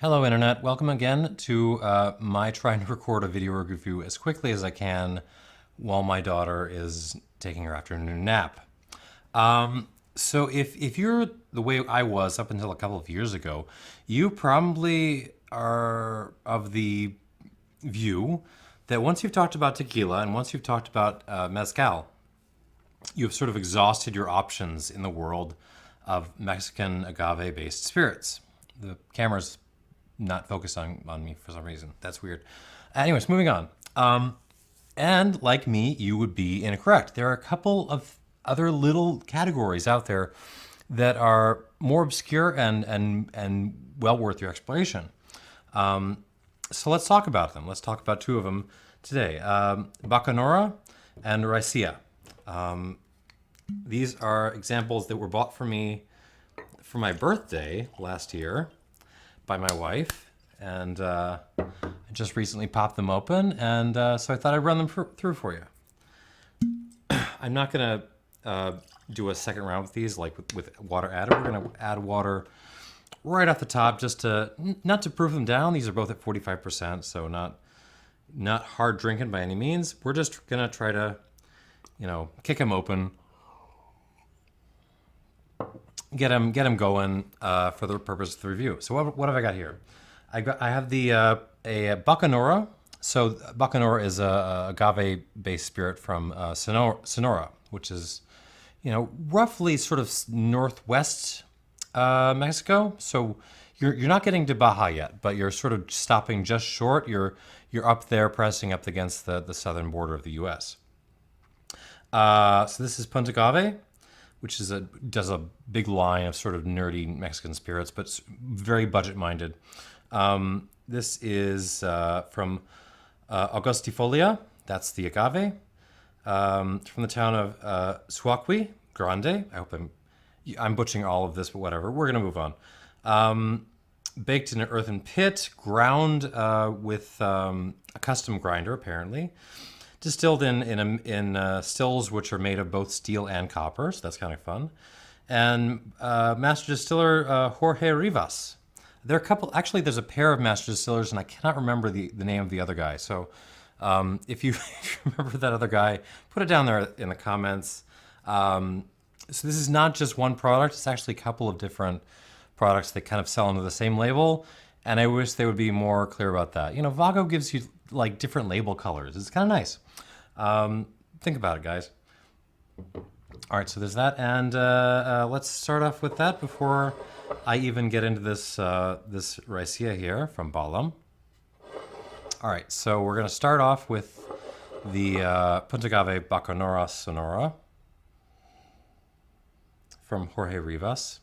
Hello Internet, welcome again to my trying to record a video review as quickly as I can while my daughter is taking her afternoon nap. So if you're the way I was up until a couple of years ago, you probably are of the view that once you've talked about tequila and once you've talked about mezcal, you've sort of exhausted your options in the world of Mexican agave-based spirits. The camera's not focused on me for some reason. That's weird. Anyways, moving on. And like me, you would be incorrect. There are a couple of other little categories out there that are more obscure and well worth your exploration. So let's talk about them. Let's talk about two of them today. Bacanora and Raicilla. These are examples that were bought for me for my birthday last year by my wife, and I just recently popped them open, and so I thought I'd run them through for you. I'm not gonna do a second round with these, like with water added. We're gonna add water right off the top, just to not to proof them down. These are both at 45%, so not hard drinking by any means. We're just gonna try to, kick them open, get them going for the purpose of the review. So what have I got here? I have the a Bacanora. So Bacanora is a agave-based spirit from Sonora, which is roughly sort of northwest Mexico. So you're not getting to Baja yet, but you're sort of stopping just short. You're up there, pressing up against the southern border of the U.S. So this is Puntagave, which does a big line of sort of nerdy Mexican spirits, but very budget-minded. This is from Augustifolia. That's the agave. From the town of Suaqui Grande. I hope I'm butchering all of this, but whatever. We're gonna move on. Baked in an earthen pit, ground with a custom grinder, apparently. Distilled in stills which are made of both steel and copper, so that's kind of fun. And master distiller Jorge Rivas. There are a couple, actually there's a pair of master distillers, and I cannot remember the name of the other guy. So if you remember that other guy, put it down there in the comments. So this is not just one product, it's actually a couple of different products that kind of sell under the same label. And I wish they would be more clear about that. Vago gives you like different label colors. It's kind of nice. Think about it, guys. All right, so there's that, and let's start off with that before I even get into this this Raicilla here from Balam. All right, so we're gonna start off with the Puntagave Bacanora Sonora from Jorge Rivas.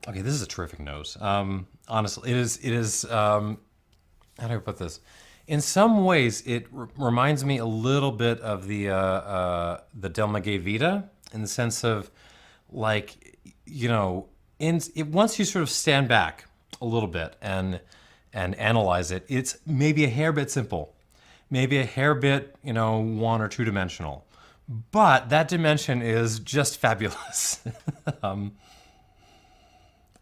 Okay, this is a terrific nose. Honestly, it is. How do I put this? In some ways, it reminds me a little bit of the Del Maguey Vita, in the sense of, like, once you sort of stand back a little bit and analyze it, it's maybe a hair bit simple, maybe a hair bit, one or two dimensional, but that dimension is just fabulous. I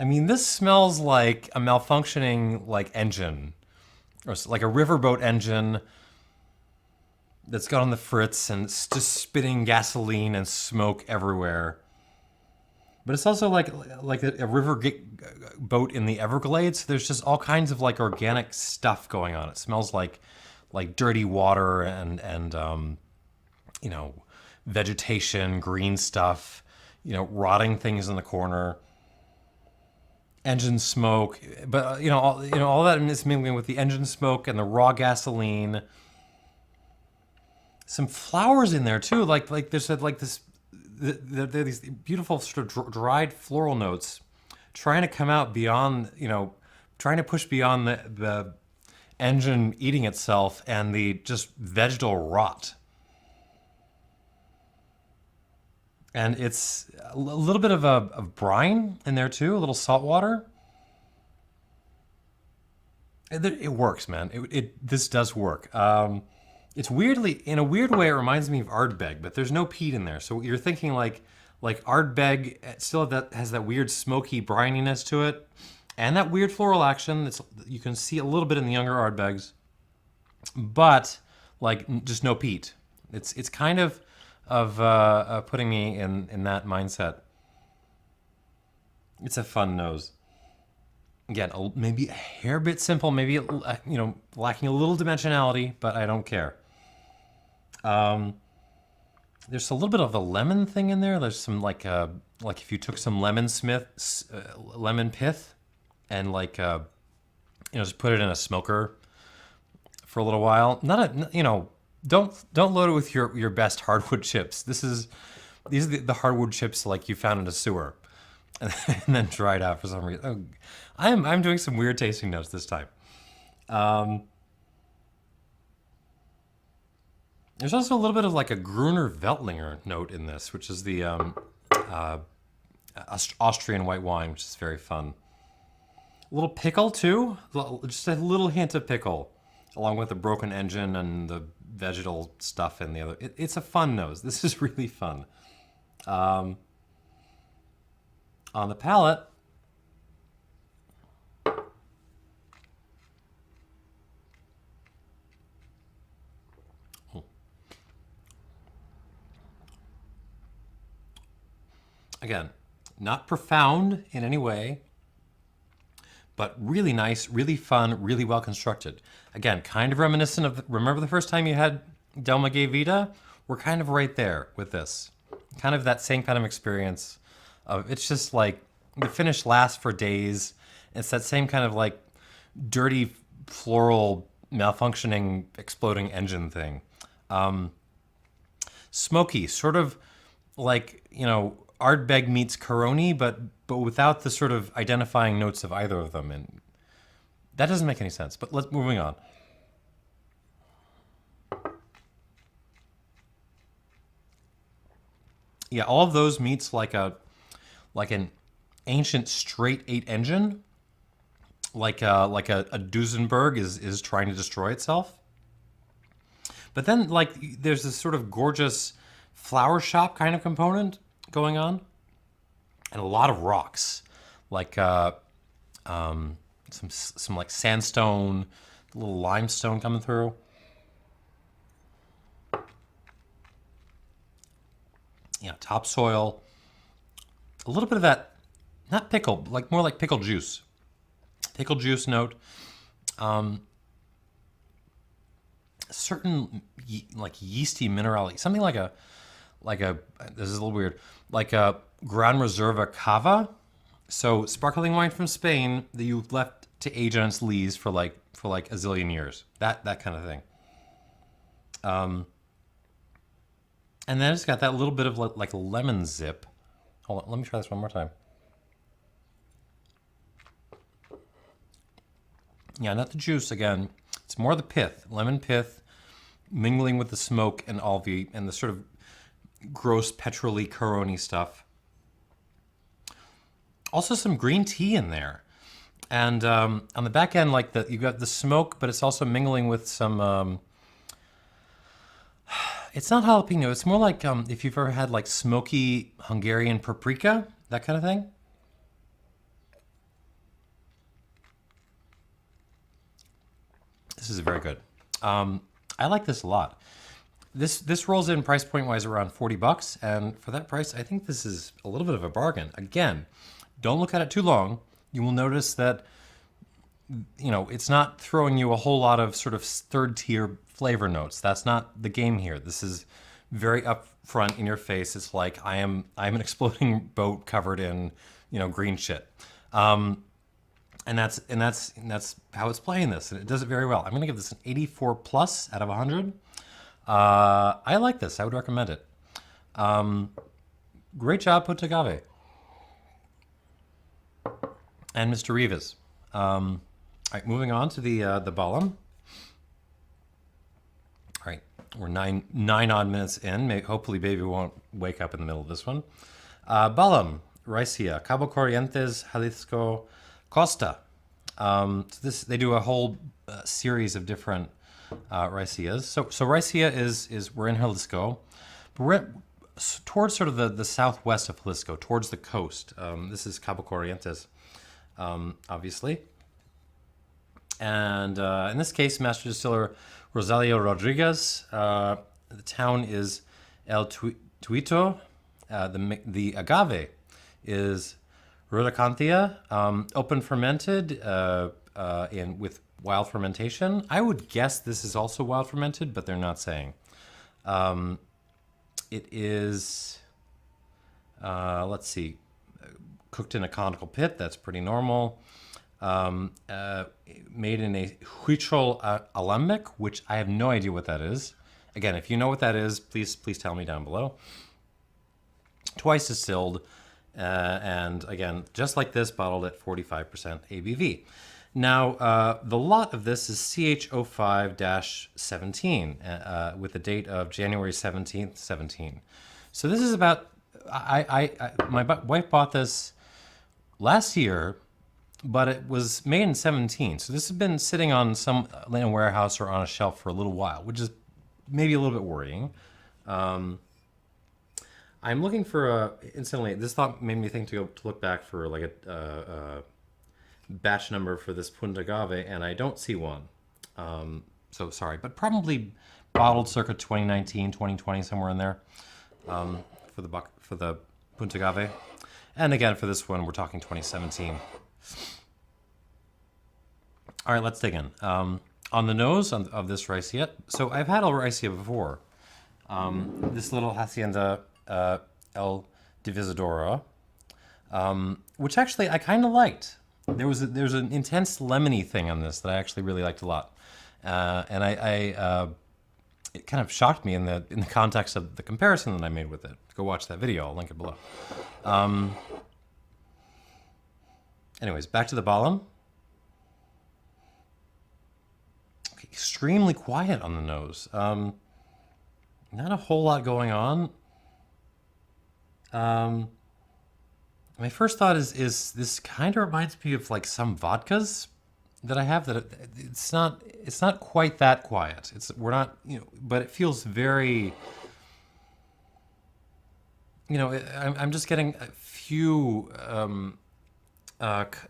mean, this smells like a malfunctioning engine, or like a riverboat engine that's got on the fritz and it's just spitting gasoline and smoke everywhere. But it's also like a river boat in the Everglades. There's just all kinds of organic stuff going on. It smells like dirty water and vegetation, green stuff, rotting things in the corner. Engine smoke, but all that is mingling with the engine smoke and the raw gasoline. Some flowers in there too, like there's this. There are these beautiful sort of dried floral notes, trying to come out beyond, trying to push beyond the engine eating itself and the just vegetal rot. And it's a little bit of brine in there too, a little salt water. It works, man. This does work. It's in a weird way, it reminds me of Ardbeg, but there's no peat in there. So you're thinking like Ardbeg still has that weird smoky brininess to it, and that weird floral action that's you can see a little bit in the younger Ardbegs, but like just no peat. It's kind of putting me in that mindset. It's a fun nose. Again, maybe a hair bit simple, maybe lacking a little dimensionality, but I don't care. There's a little bit of a lemon thing in there. There's some like if you took some lemon pith, and just put it in a smoker for a little while. Don't load it with your best hardwood chips. These are the hardwood chips like you found in a sewer, and then dried out for some reason. Oh, I'm doing some weird tasting notes this time. There's also a little bit of like a Gruner Vellinger note in this, which is the Austrian white wine, which is very fun. A little pickle too, just a little hint of pickle, along with the broken engine and the vegetal stuff in the other. It's a fun nose. This is really fun. On the palate, again, not profound in any way, but really nice, really fun, really well constructed. Again, kind of reminiscent of, remember the first time you had Del Maguey Vida? We're kind of right there with this. Kind of that same kind of experience of, it's just like, the finish lasts for days. It's that same kind of like dirty, floral, malfunctioning, exploding engine thing. Smoky, sort of like, Ardbeg meets Coroni, but without the sort of identifying notes of either of them, and that doesn't make any sense. But let's moving on. Yeah, all of those meets like an ancient straight 8 engine, like a Duesenberg is trying to destroy itself. But then there's this sort of gorgeous flower shop kind of component going on, and a lot of rocks, like some like sandstone, a little limestone coming through. Yeah, topsoil. A little bit of that, not pickle, like more like pickle juice note. Certain like yeasty minerality, something like a this is a little weird, like a Gran Reserva Cava. So sparkling wine from Spain that you left to age on its lees for like a zillion years. That kind of thing. And then it's got that little bit of like a lemon zip. Hold on, let me try this one more time. Yeah, not the juice again. It's more the pith, lemon pith, mingling with the smoke and the sort of gross petrol-y Coroni stuff. Also some green tea in there. And on the back end, you got the smoke, but it's also mingling with some, it's not jalapeno, it's more like if you've ever had like smoky Hungarian paprika, that kind of thing. This is very good. I like this a lot. This rolls in price point wise around $40, and for that price, I think this is a little bit of a bargain. Again, don't look at it too long. You will notice that, it's not throwing you a whole lot of sort of third tier flavor notes. That's not the game here. This is very upfront in your face. It's like I'm an exploding boat covered in, green shit. And that's how it's playing this, and it does it very well. I'm going to give this an 84 plus out of 100. I like this. I would recommend it. Great job, Puntagave. And Mr. Rivas. All right, moving on to the Balam. All right, we're nine odd minutes in. Hopefully, baby won't wake up in the middle of this one. Balam, Raicilla, Cabo Corrientes, Jalisco, Costa. So they do a whole series of different Raicillas. So Raicilla is we're in Jalisco, but we're towards sort of the southwest of Jalisco, towards the coast. This is Cabo Corrientes. obviously. And in this case, Master Distiller Rosalio Rodriguez. The town is Tuito. The agave is Rhodacantha, open fermented with wild fermentation. I would guess this is also wild fermented, but they're not saying. It is, let's see, cooked in a conical pit. That's pretty normal. Made in a Huichol alambic, which I have no idea what that is. Again, if you know what that is, please tell me down below. Twice distilled, and again, just like this, bottled at 45% ABV. Now, the lot of this is CH05-17 with the date of January 17th, 17. So this is about, my wife bought this last year, but it was made in 17. So this has been sitting on some in a warehouse or on a shelf for a little while, which is maybe a little bit worrying. I'm looking for incidentally, this thought made me think to look back for like a batch number for this Puntagave, and I don't see one. So sorry, but probably bottled circa 2019, 2020, somewhere in there, for the Puntagave. And again, for this one, we're talking 2017. All right, let's dig in. On the nose of this Raicilla, so I've had a Raicilla before. This little Hacienda El Divisadora, which actually I kind of liked. There's an intense lemony thing on this that I actually really liked a lot, and it kind of shocked me in the context of the comparison that I made with it. Go watch that video. I'll link it below. Anyways, back to the Balam. Okay, extremely quiet on the nose. Not a whole lot going on. My first thought is this kind of reminds me of like some vodkas that I have that it's not quite that quiet. We're not, but it feels very, I'm just getting a few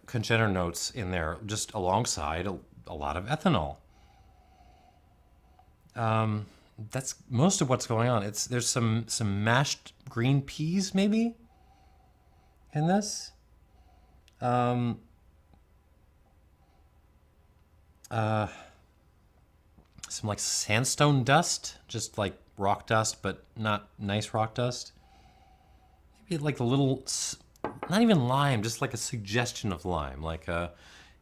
congenital notes in there, just alongside a lot of ethanol. That's most of what's going on. There's some mashed green peas maybe in this. Some like sandstone dust, just like rock dust, but not nice rock dust. Maybe like a little, not even lime, just like a suggestion of lime, like a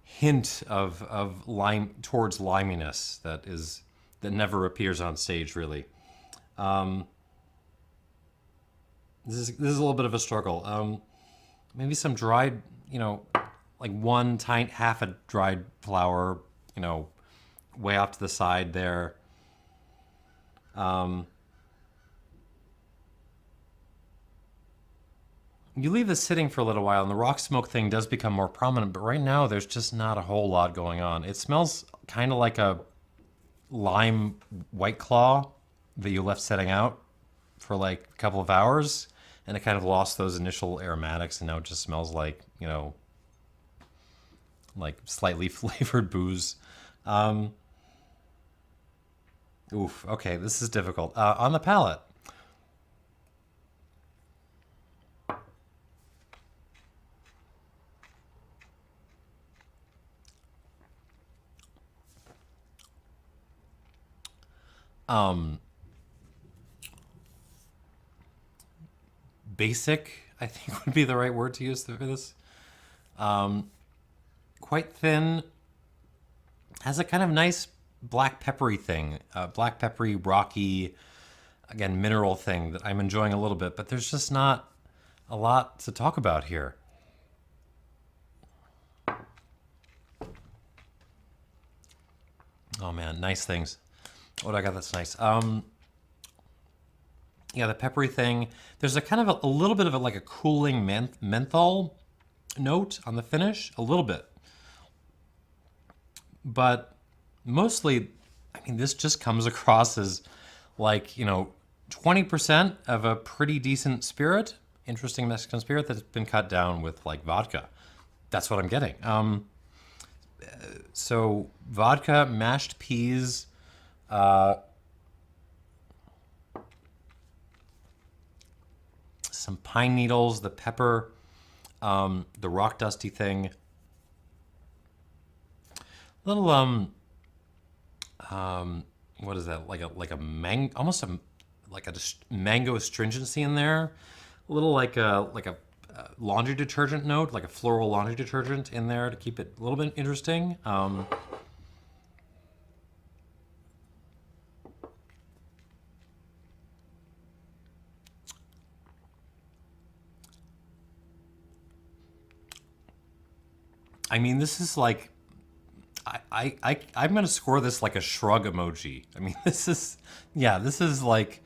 hint of lime towards liminess that never appears on stage, really. This is a little bit of a struggle. Maybe some dried, like half a dried flower, way off to the side there. You leave this sitting for a little while and the rock smoke thing does become more prominent, but right now there's just not a whole lot going on. It smells kind of like a lime White Claw that you left setting out for like a couple of hours, and it kind of lost those initial aromatics, and now it just smells like, like slightly flavored booze. Oof, okay, this is difficult. On the palate. Basic, I think would be the right word to use for this. Quite thin, has a kind of nice black peppery thing, black peppery, rocky, again, mineral thing that I'm enjoying a little bit, but there's just not a lot to talk about here. Oh man, nice things. What do I got that's nice? Yeah, the peppery thing. There's a kind of a little bit of like a cooling menthol note on the finish, a little bit. But mostly, I mean, this just comes across as like, 20% of a pretty decent spirit, interesting Mexican spirit that's been cut down with like vodka. that's what I'm getting. So vodka, mashed peas, some pine needles, the pepper, the rock dusty thing. Little what is that? Like a mango astringency in there. A little like a laundry detergent note, like a floral laundry detergent in there to keep it a little bit interesting. I mean, this is like, I'm gonna score this like a shrug emoji. I mean, this is, yeah, this is like,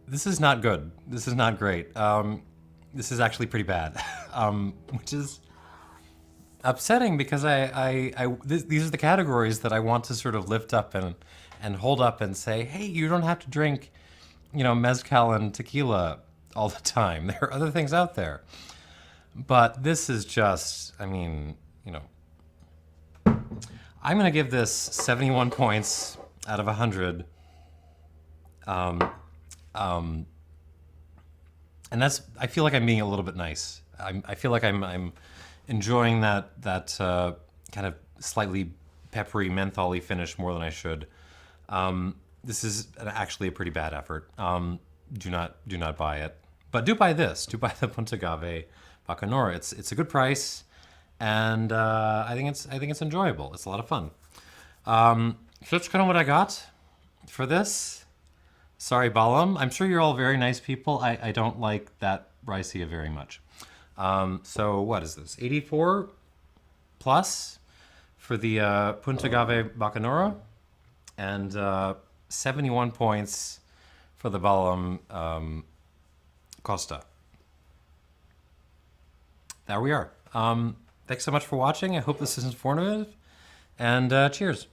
this is not good. This is not great. This is actually pretty bad, which is upsetting because these are the categories that I want to sort of lift up and hold up and say, hey, you don't have to drink, mezcal and tequila all the time. There are other things out there. But this is just, I mean, I'm going to give this 71 points out of 100. And that's, I feel like I'm being a little bit nice. I feel like I'm enjoying that kind of slightly peppery mentholy finish more than I should. This is actually a pretty bad effort. Do not buy it. But do buy this. Do buy the Puntagave Bacanora. It's a good price, and I think it's enjoyable. It's a lot of fun. So that's kind of what I got for this. Sorry, Balam. I'm sure you're all very nice people. I don't like that Raicilla very much. So what is this? 84 plus for the Puntagave Bacanora, and 71 points for the Balam Costa. There we are. Thanks so much for watching. I hope this is informative, and cheers.